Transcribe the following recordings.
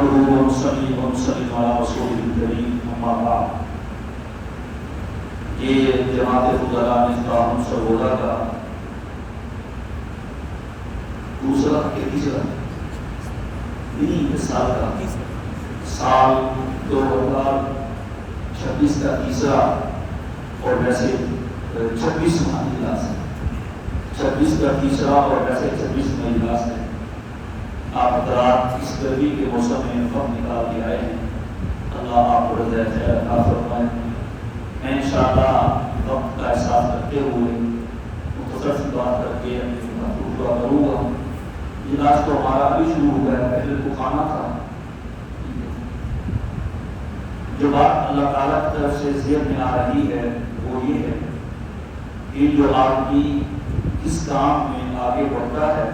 نحمده ونصلي ونسلم على رسوله الكريم اما بعد. یہ جماعت فضلاء نظام سرگودا کا دوسرا کے تیسرا سال کا سال 2026 کا تیسرا اور ویسے 26واں اجلاس ہے. 26 کا تیسرا اور ویسے 26واں اجلاس ہے. آپ حضرات اس گرمی کے موسم میں وقت نکال کے آئے ہیں. اللہ آپ کو رضا خیر عطا فرمائے. میں انشاءاللہ وقت کا احساس کرتے ہوئے مختصر سی بات کر کے اپنی خدمت کو پورا کروں گا. اجلاس تو ہمارا ابھی شروع ہو گیا، پہلے تو کھانا تھا. جو بات اللہ تعالیٰ کی طرف سے ذہن میں آ رہی ہے وہ یہ ہے کہ جو آدمی اس کام میں آگے بڑھتا ہے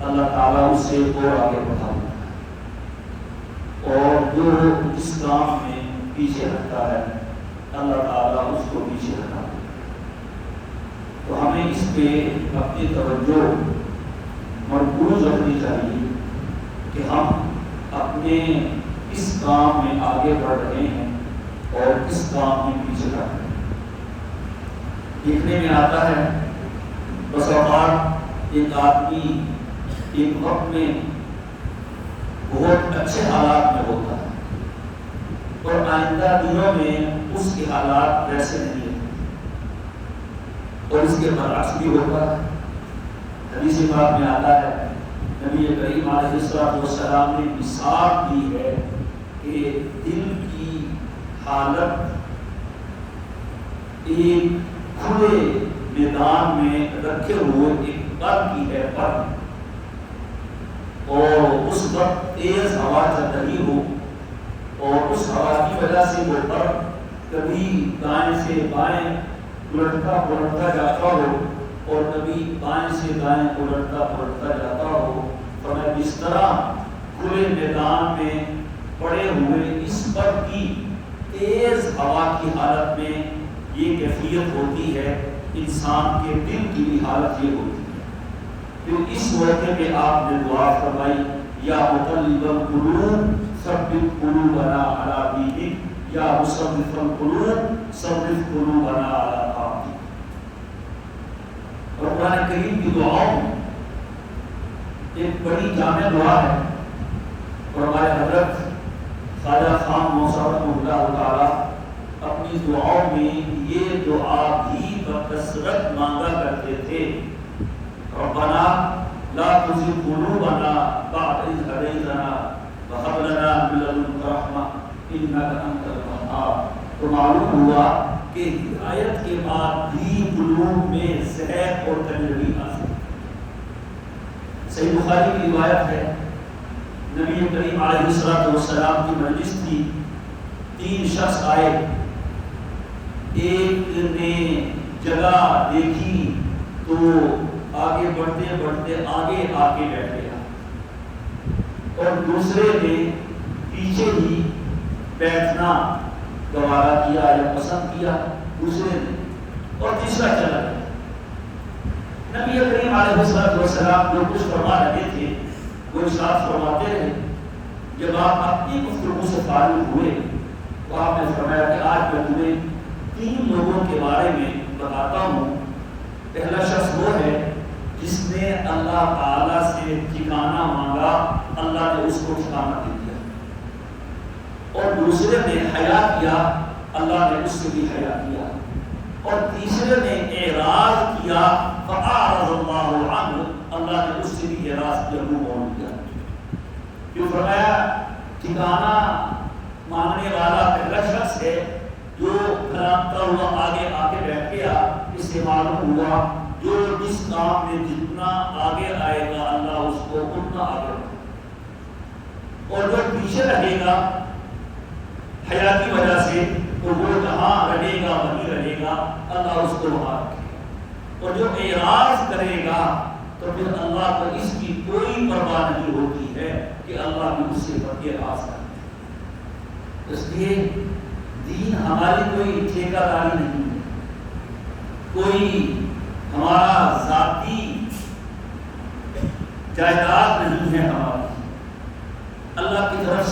اللہ تعالیٰ اس سے اور آگے بڑھاتا ہے، اور جو اس کام میں پیچھے ہٹتا ہے اللہ تعالیٰ اس کو پیچھے ہٹاتا ہے. تو ہمیں اس پہ اپنی توجہ مرکوز رکھنی چاہیے کہ ہم اپنے اس کام میں آگے بڑھ رہے ہیں اور اس کام میں پیچھے ہٹ رہے ہیں. دیکھنے میں آتا ہے بس اوقات ایک آدمی ایک وقت میں بہت اچھے حالات میں ہوتا ہے اور آئندہ دنوں میں اس کے حالات ویسے نہیں ہیں، اور اس کے برعکس بھی ہوتا ہے. حدیث پاک میں آتا ہے نبی کریم علیہ السلام نے مثال دی ہے کہ دل کی حالت ایک کھلے میدان میں رکھے ہوئے ایک پر کی ہے، پر، اور اس وقت تیز ہوا چل رہی ہو اور اس ہوا کی وجہ سے وہ پر کبھی دائیں سے بائیں پلٹتا جاتا ہو اور کبھی بائیں سے دائیں پلٹتا جاتا ہو. فرمایا جس طرح کھلے میدان میں پڑے ہوئے اس پر کی تیز ہوا کی حالت میں یہ کیفیت ہوتی ہے، انسان کے دل کی بھی حالت یہ ہوتی ہے. تو اس موقع پہ آپ نے دعا فرمائی یا مقلب القلوب ثبت قلوبنا علی دینک یا مصرف القلوب صرف قلوبنا علی طاعتک. اور قرآن کریم کی دعاؤں ایک بڑی جامع دعا ہے، اور ہمارے حضرت خواجہ خان موسیٰ رحمہ اللہ تعالی اپنی دعاؤں میں یہ دعا بھی بکثرت مانگا کرتے تھے. ربنا لا تزغ قلوبنا بعد إذ هديتنا وهب لنا من لدنك رحمة إنك أنت الوهاب. تو معلوم ہوا کہ ہدایت کے بعد بھی قلوب میں زہر اور تنگی آ سکتی. صحیح بخاری کی روایت ہے نبی کریم علیہ السلام کی مجلس تھی، 3 شخص آئے. ایک نے جگہ دیکھی تو آگے بڑھتے بڑھتے آگے آ کے بیٹھ گیا، اور دوسرے نے پیچھے ہی بیٹھنا گوارا کیا یا پسند کیا دوسرے نے، اور تیسرا چلا گیا. نبی کریم علیہ السلام جو کچھ فرما رہے تھے وہ ارشاد فرماتے رہے. جب آپ اپنی گفتگو سے فارغ ہوئے تو آپ نے فرمایا کہ آج میں تمہیں 3 لوگوں کے بارے میں بتاتا ہوں. پہلا شخص وہ ہے جس نے اللہ تعالیٰ سے ٹھکانہ مانگا، اللہ نے اس کو ٹھکانہ دے دیا. اور دوسرے نے حیا کیا، اللہ نے اس سے بھی حیا کیا. اور تیسرے نے اعراض کیا، فأعرض اللہ عنہ، اللہ نے اس سے بھی اعراض کیا، منہ موڑ دیا. جو فرمایا ٹھکانہ مانگنے والا پہلا شخص ہے جو پھرانتا ہوا آگے آ کے بیٹھ گیا. اس سے معلوم ہوا جو جس کام میں جتنا آگے آئے گا اللہ اس کو اتنا آگے بڑھے، اور جو پیچھے رہے گا حیا کی وجہ سے تو وہ جہاں رہے گا وہیں رہے گا، اللہ اس کو وہاں رکھے گا. اور جو اعراض کرے گا تو پھر اللہ کو اس کی کوئی پرواہ نہیں ہوتی ہے کہ اللہ بھی اس سے اعراض کرے. اس لیے دین ہماری کوئی ٹھیکہ داری نہیں ہے، کوئی ہمارا ذاتی جائیداد نہیں ہے. ہماری اللہ کی طرف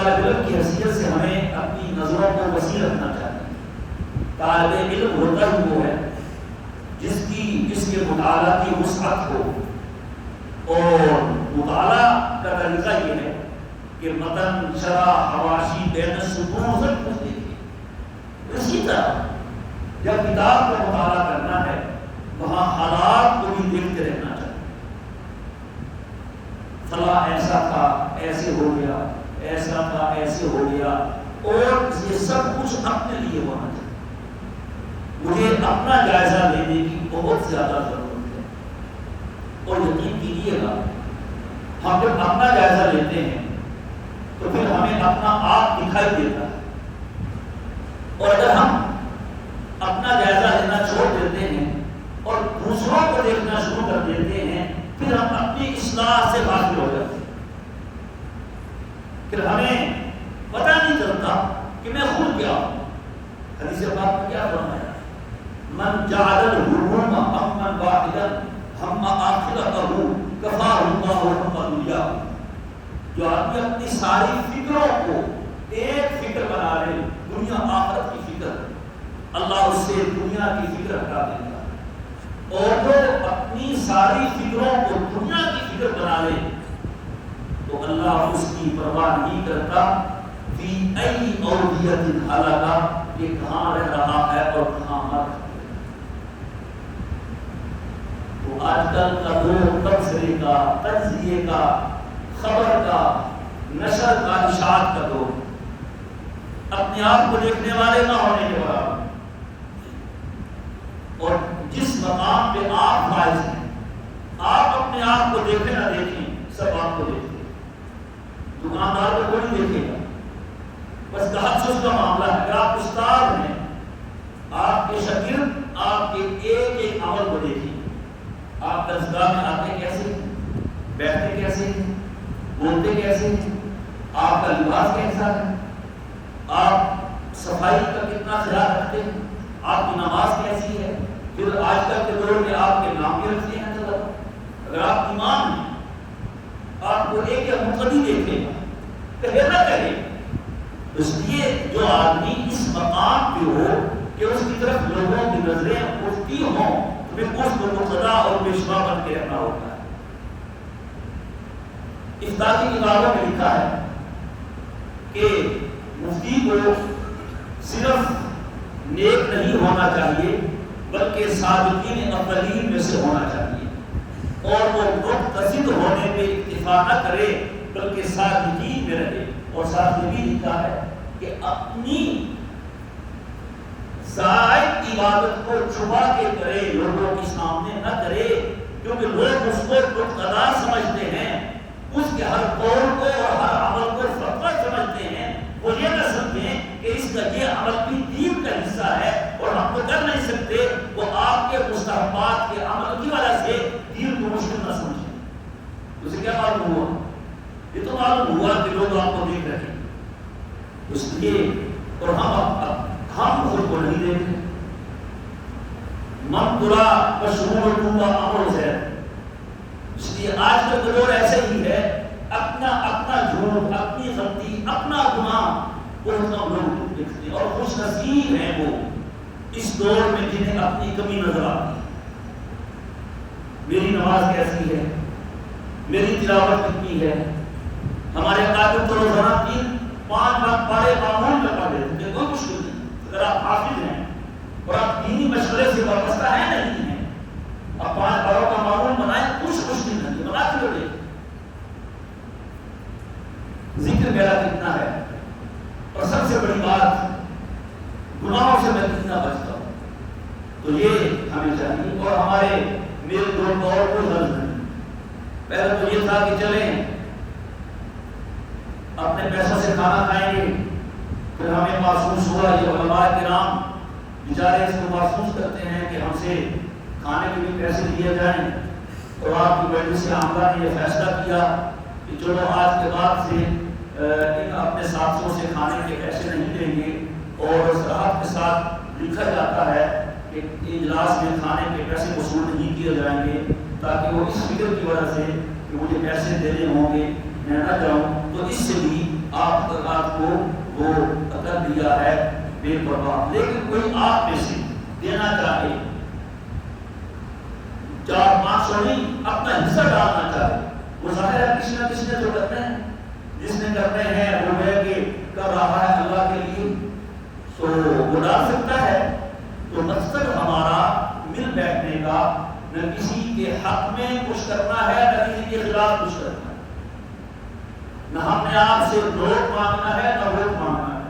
طالب علم کی حیثیت سے ہمیں اپنی نظروں کو وسیع رکھنا چاہیے۔ طالب علم ہوتا ہی وہ ہے جس کے مطالعہ کی وسعت ہو، اور مطالعہ کا طریقہ یہ ہے کہ متن، شرح، حواشی، بین السطور سب کچھ دیکھیے۔ اسی طرح جب کتاب کا مطالعہ کرنا ہے وہاں حالات کو بھی دیکھتے رہنا چاہیے۔ فلاں ایسا تھا، ایسے ہو گیا، ایسا تھا، ایسے ہو گیا، اور یہ سب کچھ اپنے لیے ہونا چاہیے۔ مجھے اپنا جائزہ لینے کی بہت زیادہ ضرورت ہے، اور یقین کیجیے گا ہم جب اپنا جائزہ لیتے ہیں تو پھر ہمیں اپنا آپ دکھائی دیتا ہے، اور اگر ہم اپنا جائزہ لینا چھوڑ دیتے ہیں اور دوسروں کو دیکھنا شروع کر دیتے ہیں پھر ہم اپنی اصلاح سے غافل ہو جاتے ہیں۔ پھر ہمیں پتہ نہیں چلتا کہ میں خود کیا ہوں۔ حدیث پاک میں کیا فرمایا؟ من جعل الہموم ہما واحدا ہم آخرتہ کفاہ اللہ ہم دنیا۔ جو آدمی اپنی ساری فکروں کو ایک فکر بنا لے، دنیا آخرت کی فکر، اللہ اس سے دنیا کی فکر ہٹا دے گا۔ اور جو اپنی ساری فکروں کو دنیا کی فکر بنا لے تو اللہ اس کی پرواہ نہیں کرتا فی ای اودیۃ حلقہ، یہ کہاں رہ رہا ہے اور کہاں مر رہا ہے۔ تو آج کل کا دور تبصرے کا، تجزیے کا، خبر کا، نشر کا، اشاعت کا دور، اپنے آپ کو دیکھنے والے نہ ہونے کے برابر، اور جس مقام پہ آپ فائز ہیں آپ اپنے آپ کو دیکھیں نہ دیکھیں، سب آپ کو دیکھیں۔ دکاندار کو کوئی نہیں دیکھے گا، بس تحسس کا معاملہ ہے۔ اگر آپ استاد ہیں، آپ کے شاگرد آپ کے ایک ایک عمل کو دیکھیں۔ آپ درسگاہ میں آتے کیسے ہیں، بیٹھتے کیسے ہیں، بولتے کیسے ہیں، آپ کا لباس کیسا ہے، آپ صفائی کا کتنا خیال رکھتے ہیں، آپ کی نماز کیسی ہے۔ پھر آج کل کے دور میں آپ کے نام بھی رکھتے ہیں چلو، اگر آپ امام ہیں آپ کو ایک یا مقتدی دیکھے گا، کہے نہ کہے۔ اس لیے جو آدمی اس مقام پہ ہو کہ اس کی طرف لوگوں کی نظریں اٹھتی ہوں تو پھر اس کو مقتدا اور پیشوا بن کے رہنا ہوتا ہے۔ افتاء کی کتابوں میں لکھا ہے کہ مفتی کو صرف نیک نہیں ہونا چاہیے بلکہ سابقین اولین میں سے ہونا چاہیے، اور وہ مقتصد ہونے پہ اکتفا نہ کرے بلکہ سابقین میں رہے۔ اور ساتھ یہ بھی لکھا ہے کہ اپنی زائد عبادت کو چھپا کے کرے، لوگوں کے سامنے نہ کرے، کیونکہ لوگ اس کو مقتدا سمجھتے ہیں، اس کے ہر قول کو اور ہر عمل کو فتویٰ سمجھتے ہیں۔ وہ یہ نہ سمجھیں کہ اس کا یہ عمل بھی دین کا حصہ ہے اور ہم تو کر نہیں سکتے، وہ آپ کے مستحبات کے عمل کی وجہ سے دین کو مشکل نہ سمجھیں۔ اسے کیا معلوم ہوا؟ یہ تو معلوم ہوا کہ لوگ آپ کو دیکھ رہے ہیں، اس لیے اور ہم خود کو نہیں دیکھتے۔ من ترا مشہور ٹوبا امر ہے، اس لیے آج کا دور ایسے ہی ہے، اپنا جھوٹ، اپنی غلطی، اپنا گناہ وہ ہم لوگ دیکھتے ہیں، اور خوش نصیب ہیں وہ اس دور میں جنہیں اپنی کمی نظر آتی ہے۔ میری نماز کیسی ہے، میری تلاوت کتنی ہے۔ ہمارے قائد تو روزانہ 3-5 بار پڑھے معمول میں پڑھ لیتے ہیں، کوئی مشکل نہیں۔ اگر آپ حافظ ہیں اور آپ دینی مشورے سے وابستہ ہیں نہیں ہیں، اب 5 باروں کا معمول بنائیں، کچھ مشکل نہیں، بنا کے لوگ ذکر میرا کتنا ہے، اور سب سے بڑی بات گناہوں سے میں کتنا بچتا ہوں، تو یہ ہمیں چاہیے۔ اور ہمارے میرے دور کو اور کوئی غرض نہیں۔ پہلے تو یہ تھا کہ چلیں اپنے پیسوں سے کھانا کھائیں گے، پھر ہمیں محسوس ہوا، یہ علماء کرام بیچارے اس کو محسوس کرتے ہیں کہ ہم سے کھانے کے بھی پیسے لیے جائیں، اور آپ کی مجلس عاملہ نے یہ فیصلہ کیا کہ چلو آج کے بعد سے ان اپنے ساتھیوں سے کھانے کے پیسے نہیں لیں گے، اور صراحت کے ساتھ لکھا جاتا ہے کہ اجلاس میں کھانے کے پیسے وصول نہیں کیے جائیں گے، تاکہ وہ اس فکر کی وجہ سے کہ مجھے پیسے دینے ہوں گے میں نہ جاؤں، تو اس سے بھی آپ زکات کو وہ کر دیا ہے بے پرواہ، لیکن کوئی آپ میں سے دینا چاہے 400-500 نہیں اپنا حصہ ڈالنا چاہے، وہ ظاہر ہے کسی نہ کسی نے جو کرنا ہے، جس نے کرنے ہیں وہ ہے کہ کر رہا ہے اللہ کے لیے تو وہ ڈال سکتا ہے۔ تو مقصد ہمارا مل بیٹھنے کا نہ کسی کے حق میں کچھ کرنا ہے نہ کسی کے خلاف کچھ کرنا ہے، نہ ہم نے آپ سے ووٹ مانگنا ہے نہ ووٹ مانگنا ہے،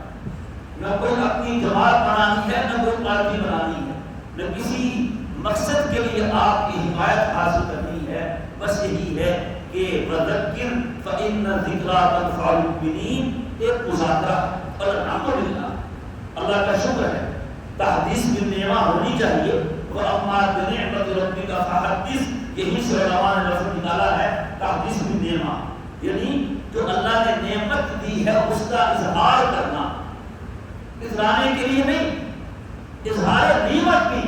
نہ کوئی اپنی جماعت بنانی ہے نہ کوئی پارٹی بنانی ہے، نہ کسی مقصد کے لیے آپ کی حمایت حاصل کرنی ہے، بس یہی ہے کہ وذکر فإن الذکریٰ تنفع المؤمنین، ایک مذاکرہ۔ اور الحمدللہ اللہ کا شکر ہے تحدیث بالنعمہ ہونی چاہیے، وَأَمَّا بِنِعْمَةِ رَبِّكَ فَحَدِّثْ، یہی سے علماء نے لفظ نکالا ہے تحدیث بالنعمہ، یعنی جو اللہ نے نعمت دی ہے اس کا اظہار کرنا، اظہارنے کے لیے نہیں، اظہار نعمت بھی،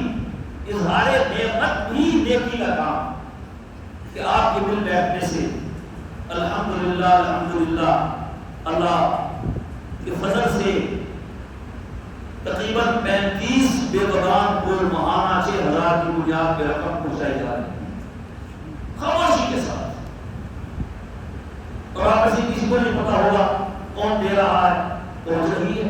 اظہار نعمت بھی نیکی کا کام کہ آپ کے مل بیٹھنے سے الحمدللہ الحمدللہ اللہ کے فضل سے تقریباً 35 بے بدان کو ماہانہ 6,000 کی بنیاد پہ رقم پہنچائی جا رہی ہے خاموشی کے ساتھ، اور آپ سے کسی کو نہیں پتا ہوگا کون دے رہا ہے، پہنچ رہی ہے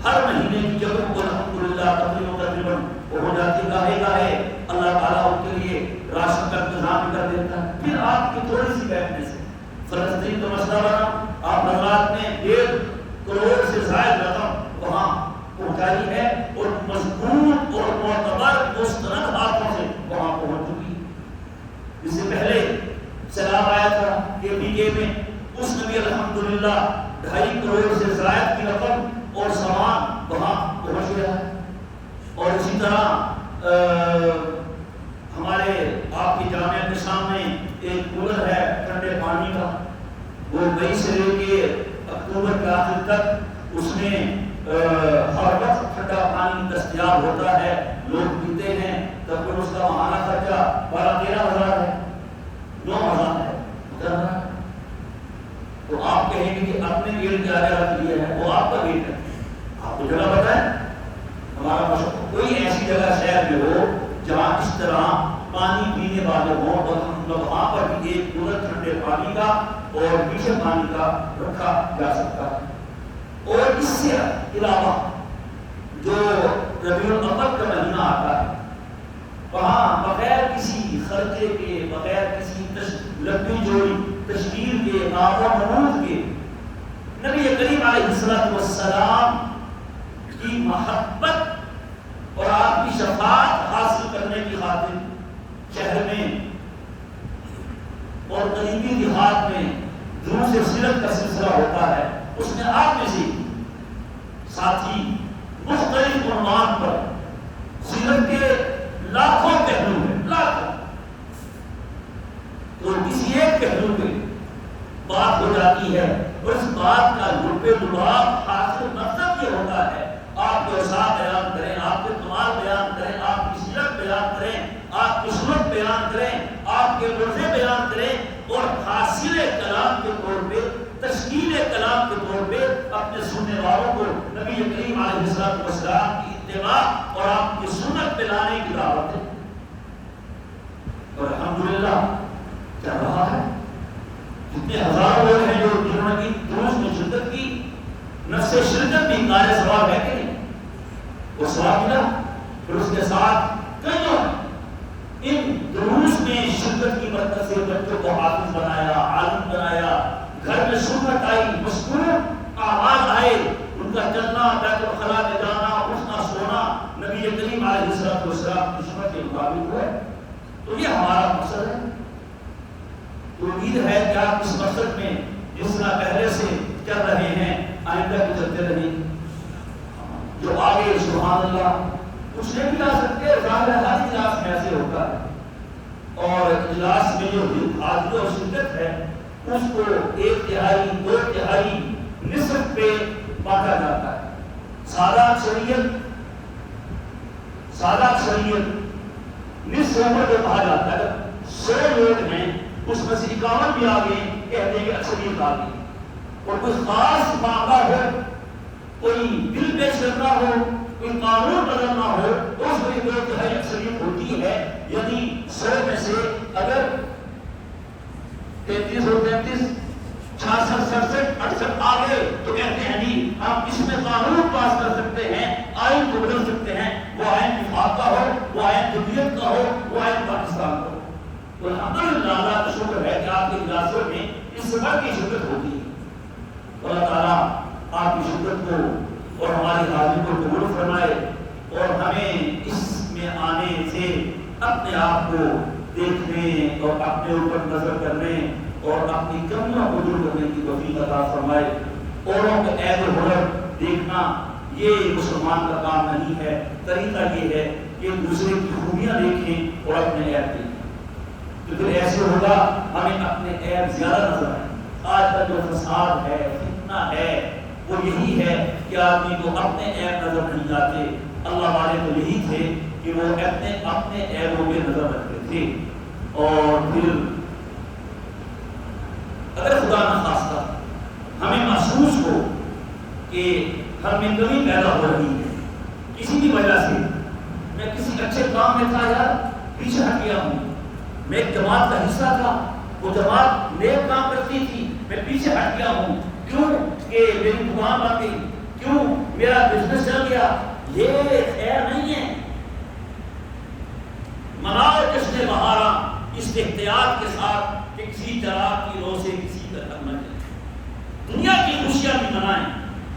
ہر مہینے کی جگہ کو الحمدللہ تقریباً وہ ہو جاتی، گاہے گاہے اللہ تعالیٰ ان کے لیے راشن کا انتظام کر دیتا ہے۔ پھر آپ کی تھوڑی سی بیٹھنے سے فلسطین کا مسئلہ بنا، آپ حضرات نے 1.5 کروڑ سے زائد رقم وہاں پہنچائی ہے اور مضبوط اور معتبر مستند ہاتھوں سے وہاں پہنچ چکی ہے۔ اس سے پہلے سیلاب آیا تھا KPK میں، اس میں بھی الحمدللہ 2.5 کروڑ سے زائد کی رقم اور سامان وہاں پہنچ گیا ہے۔ اور اسی طرح ہمارے آپ کی جامعہ کے سامنے ایک کولر ہے ٹھنڈے پانی کا، وہ مئی سے لے کے اکتوبر کے آخر تک اس میں ہر وقت ٹھنڈا پانی دستیاب ہوتا ہے، لوگ پیتے ہیں، تب اس کا ماہانہ خرچہ 12-13 ہزار ہے، 9 ہزار ہے۔ تو آپ کہیں گے کہ اپنے گیٹ کے آگے رکھ لیا ہے، وہ آپ کا گیٹ ہے، آپ کو جگہ بتائیں۔ ہمارا مشہور کوئی ایسی جگہ شہر میں ہو جہاں اس طرح پانی پینے والے ہوں، اور ہم لوگ وہاں پر بھی ایک کولر ٹھنڈے پانی کا اور میٹھے پانی کا رکھا جا سکتا ہے۔ اور اس سے علاوہ جو ربیع الاول کا مہینہ آتا ہے، وہاں بغیر کسی خرچے کے، بغیر کسی لمبی جوڑی تشکیل کے، نام و نمود کے، نبی کریم علیہ السلام کی محبت اور آپ کی شفاعت حاصل کرنے کی خاطر شہر میں اور قریبی دیہات میں دروس سیرت کا سلسلہ ہوتا ہے، اس میں آپ میں سے ساتھی مختلف عنوان پر سیرت کے لاکھوں پہلو ہیں، لاکھوں، تو کسی ایک پہلو پہ بات ہو جاتی ہے، اور اس بات کا لب لباب حاصل مقصد یہ ہوتا ہے آپ کے اوصاف بیان کریں، آپ کے کمال بیان کریں، آپ کی سیرت بیان کریں، آپ کی سنت بیان کریں، آپ کے روزے بیان کریں، اور حاصل کلام کے طور پہ، تشکیل کلام کے طور پہ اپنے سننے والوں کو نبی کریم علیہ السلام کی اتباع اور آپ کی سنت پہ لانے کی دعوت ہے۔ اور الحمدللہ چل رہا ہے، کتنے ہزاروں لوگ ہیں جو جنہوں نے دروس میں شرکت کی، نفس شرکت بھی قائل ثواب ہے کہ نہیں، وہ ثواب ملا۔ پھر اس کے ساتھ کئیوں ان دروس میں شرکت کی برکت سے بچوں کو حافظ بنایا، عالم بنایا، گھر میں سنت آئی، مشکور اعمال آئے، ان کا چلنا، بیت الخلاء میں جانا، اٹھنا سونا نبی کریم علیہ السلام کی سنت کے مطابق ہوا ہے۔ تو یہ ہمارا مقصد ہے۔ تو امید ہے کہ آپ اس مقصد میں جس طرح پہلے سے چل رہے ہیں آئندہ بھی چلتے رہیں، جو آگے سبحان اللہ کچھ نہیں بھی آ سکتے، ظاہر ہے ہر اجلاس میں ایسے ہوتا ہے، اور اجلاس میں جو حاضری اور شرکت ہے اس کو 1/3 2/3 نصف پہ بانٹا جاتا ہے۔ سادہ اکثریت نصف عمر جو کہا جاتا ہے، 100 لوگ ہیں اس میں سے 51 بھی آ گئے، کہتے ہیں کہ اکثریت آ گئی، اور کوئی خاص معاملہ ہو، کوئی بل پیش کرنا ہو، کوئی قانون بدلنا ہو، تو اس میں دو تہائی اکثریت ہوتی ہے. یعنی 100 میں سے اگر 33 اور 33 66 67 68 آ گئے تو کہتے ہیں جی ہم اس میں قانون پاس کر سکتے ہیں، آئین کو بدل سکتے ہیں. وہ آئین وفاق کا ہو، وہ آئین جمہوریت کا ہو، وہ آئین پاکستان کا ہو. تو الحمدللہ اللہ کا شکر ہے کہ آپ کے اجلاسوں میں اس سبق کی شدت ہوتی ہے. اللہ تعالیٰ آپ کی شدت کو اور ہماری حاضری کو قبول فرمائے اور ہمیں اس میں آنے سے اپنے آپ کو دیکھنے اور اپنے اوپر نظر کرنے اور اپنی کمیوں کو دور کرنے کی توفیق عطا فرمائے. اوروں کے عیب و ہنر دیکھنا یہ مسلمان کا کام نہیں ہے. طریقہ یہ ہے کہ دوسرے کی خوبیاں دیکھیں اور اپنے عیب دیکھیں. تو پھر ایسے ہوگا ہمیں اپنے عیب زیادہ نظر آئے. آج کا جو فساد ہے، فتنہ ہے، وہ یہی ہے کہ آدمی کو اپنے عیب نظر نہیں آتے. اللہ والے تو یہی تھے کہ وہ اپنے عیبوں پہ نظر رکھتے تھے. اور پھر اگر خدا نہ خواستہ ہمیں محسوس ہو کہ ہم میں کمی پیدا ہو رہی ہے کسی بھی وجہ سے، میں کسی اچھے کام میں تھا یار پیچھے ہٹ گیا ہوں، میں ایک جماعت کا حصہ تھا، وہ جماعت نیک کام کرتی تھی، میں پیچھے ہٹ گیا ہوں، کیوں کہ میری دکان بن گئی، کیوں میرا بزنس چل گیا. یہ خیر نہیں ہے. مناؤ جشن بہارا اس احتیاط کے ساتھ کہ کسی چراغ کی رو سے کسی کا گھر نہ جلے. دنیا کی خوشیاں بھی منائیں،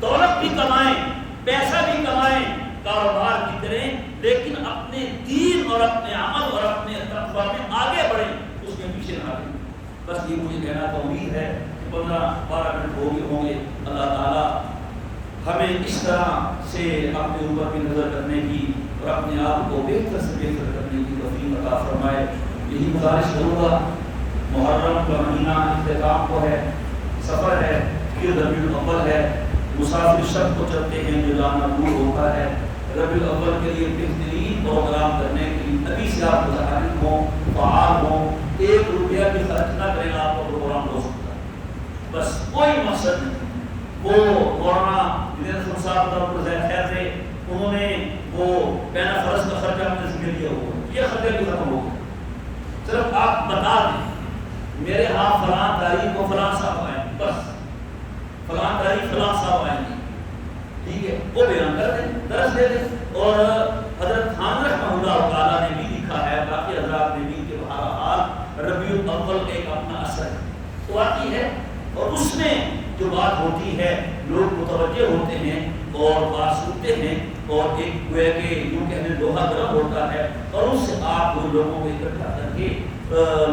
دولت بھی کمائیں، پیسہ بھی کمائیں، کاروبار بھی کریں، لیکن اپنے دین اور اپنے عمل اور اپنے تقویٰ میں آگے بڑھیں، اس میں پیچھے نہ رہیں. بس یہ مجھے کہنا تو امید ہے کہ 15-12 منٹ ہو گئے ہوں گے. اللہ تعالیٰ ہمیں اس طرح سے اپنے اوپر بھی نظر کرنے کی اور اپنے آپ کو بہتر سے بہتر کرنے کی توفیق عطا فرمائے. یہی گزارش کروں گا. محرم کا مہینہ اختتام کو ہے، سفر ہے، پھر ربیع الاول ہے. مسافر شب کو چلتے ہیں جو جانا دور ہوتا ہے. ربیع الاول کے لیے بہترین پروگرام کرنے کے لیے ابھی سے آپ متحرک ہوں، فعال ہوں. 1 روپیہ بھی خرچ نہ کریں، آپ کا پروگرام ہو سکتا ہے. بس کوئی مقصد نہیں. وہ مولانا جنید صاحب خیر تھے، انہوں نے وہ بین فرض کا خرچہ اپنے ذمہ لیا ہوا، یہ خرچہ بھی ختم ہو گیا. صرف آپ بتا دیں میرے ہاں فلاں تاریخ کو فلاں صاحب آئیں، بس فلاں تاریخ فلاں صاحب آئیں گے، ٹھیک ہے، وہ بیان کر دیں، درس دے دیں. اور حضرت خان رحمہ اللہ تعالیٰ نے بھی لکھا ہے، باقی حضرات نے بھی، کہ بہرحال ربیع الاول ایک اپنا اثر تو آتی ہے اور اس میں جو بات ہوتی ہے لوگ متوجہ ہوتے ہیں اور بات سنتے ہیں اور ایک گویا کہ یوں کہنے لوہا گرم ہوتا ہے اور اس سے آپ ان لوگوں کو اکٹھا کر کے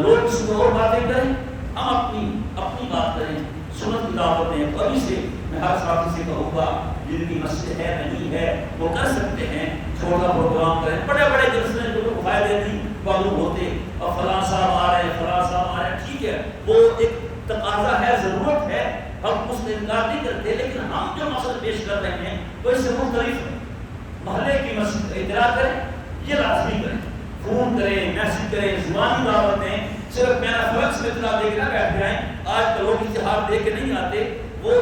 لوگ اس کو اور باتیں کریں، ہم اپنی بات کریں، سنت کی دعوت دیں. تو ابھی سے میں ہر ساتھی سے کہوں گا جن کی مسجد ہے نہیں ہے وہ کر سکتے ہیں، چھوٹا پروگرام کریں. بڑے بڑے جلسے جو لوگ فائدے نہیں معلوم ہوتے اور فلاں صاحب آ رہے ہیں، فلاں صاحب آ رہے ہیں، ٹھیک ہے، وہ ایک تقاضا ہے، ضرورت ہے، ہم اس سے انکار نہیں کرتے، لیکن ہم جو مسئلہ پیش کر رہے ہیں وہ اس سے مختلف ہے. محلے کی مسجد کا اطلاع کریں، یہ لازمی کریں، فون کریں، میسج کریں، زبانی دعوت دیں. صرف میرا فلکس میں اطلاع دے کے نہ بیٹھ جائیں. آج کے لوگ اشتہار دے کے نہیں آتے، وہ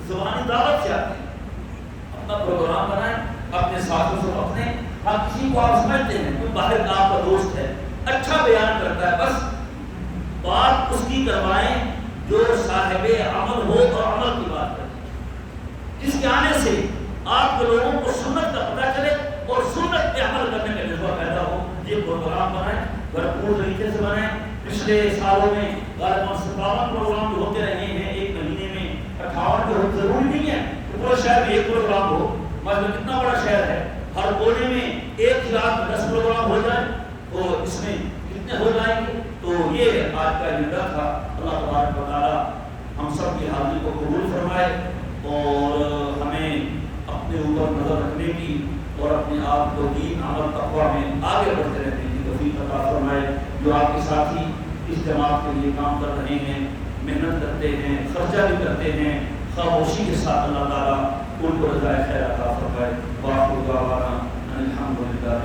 زبانی دعوت سے آتے ہیں. اپنا پروگرام بنائیں، اپنے ساتھوں سے اپنے ہر کسی کو آپ سمجھتے ہیں کوئی باہر کا آپ کا دوست ہے، اچھا بیان کرتا ہے، بس بات اس کی کروائیں جو صاحب عمل ہو اور عمل کی بات کریں، جس کے آنے سے آپ کے لوگوں کو سنت کا پتہ چلے اور سنت پہ عمل کرنے کا جذبہ پیدا ہو. یہ پروگرام بنائیں، بھرپور طریقے سے بنائیں. پچھلے سالوں میں غالباً 57 پروگرام جو ہوتے رہے ہیں ایک مہینے میں، 58 جو ضروری نہیں ہے کہ پورے شہر میں ایک پروگرام ہو. مطلب کتنا بڑا شہر ہے، ہر کونے میں 1 رات میں 10 پروگرام ہو جائے تو اس میں کتنے ہو جائیں گے. تو یہ آج کا ایجنڈا تھا. اللہ تبارک و تعالیٰ ہم سب کی حاضری کو قبول فرمائے اور ہمیں اپنے اوپر نظر رکھنے کی اور اپنے آپ کو دین عمل تقویٰ میں آگے بڑھتے رہنے کی توفیق عطا فرمائے. جو آپ کے ساتھی اس جماعت کے لیے کام کر رہے ہیں، محنت کرتے ہیں، خرچہ بھی کرتے ہیں، خاموشی کے ساتھ اللہ تعالیٰ ان کو رضائے خیر عطا فرمائے. وآخر دعوانا ان الحمد للہ.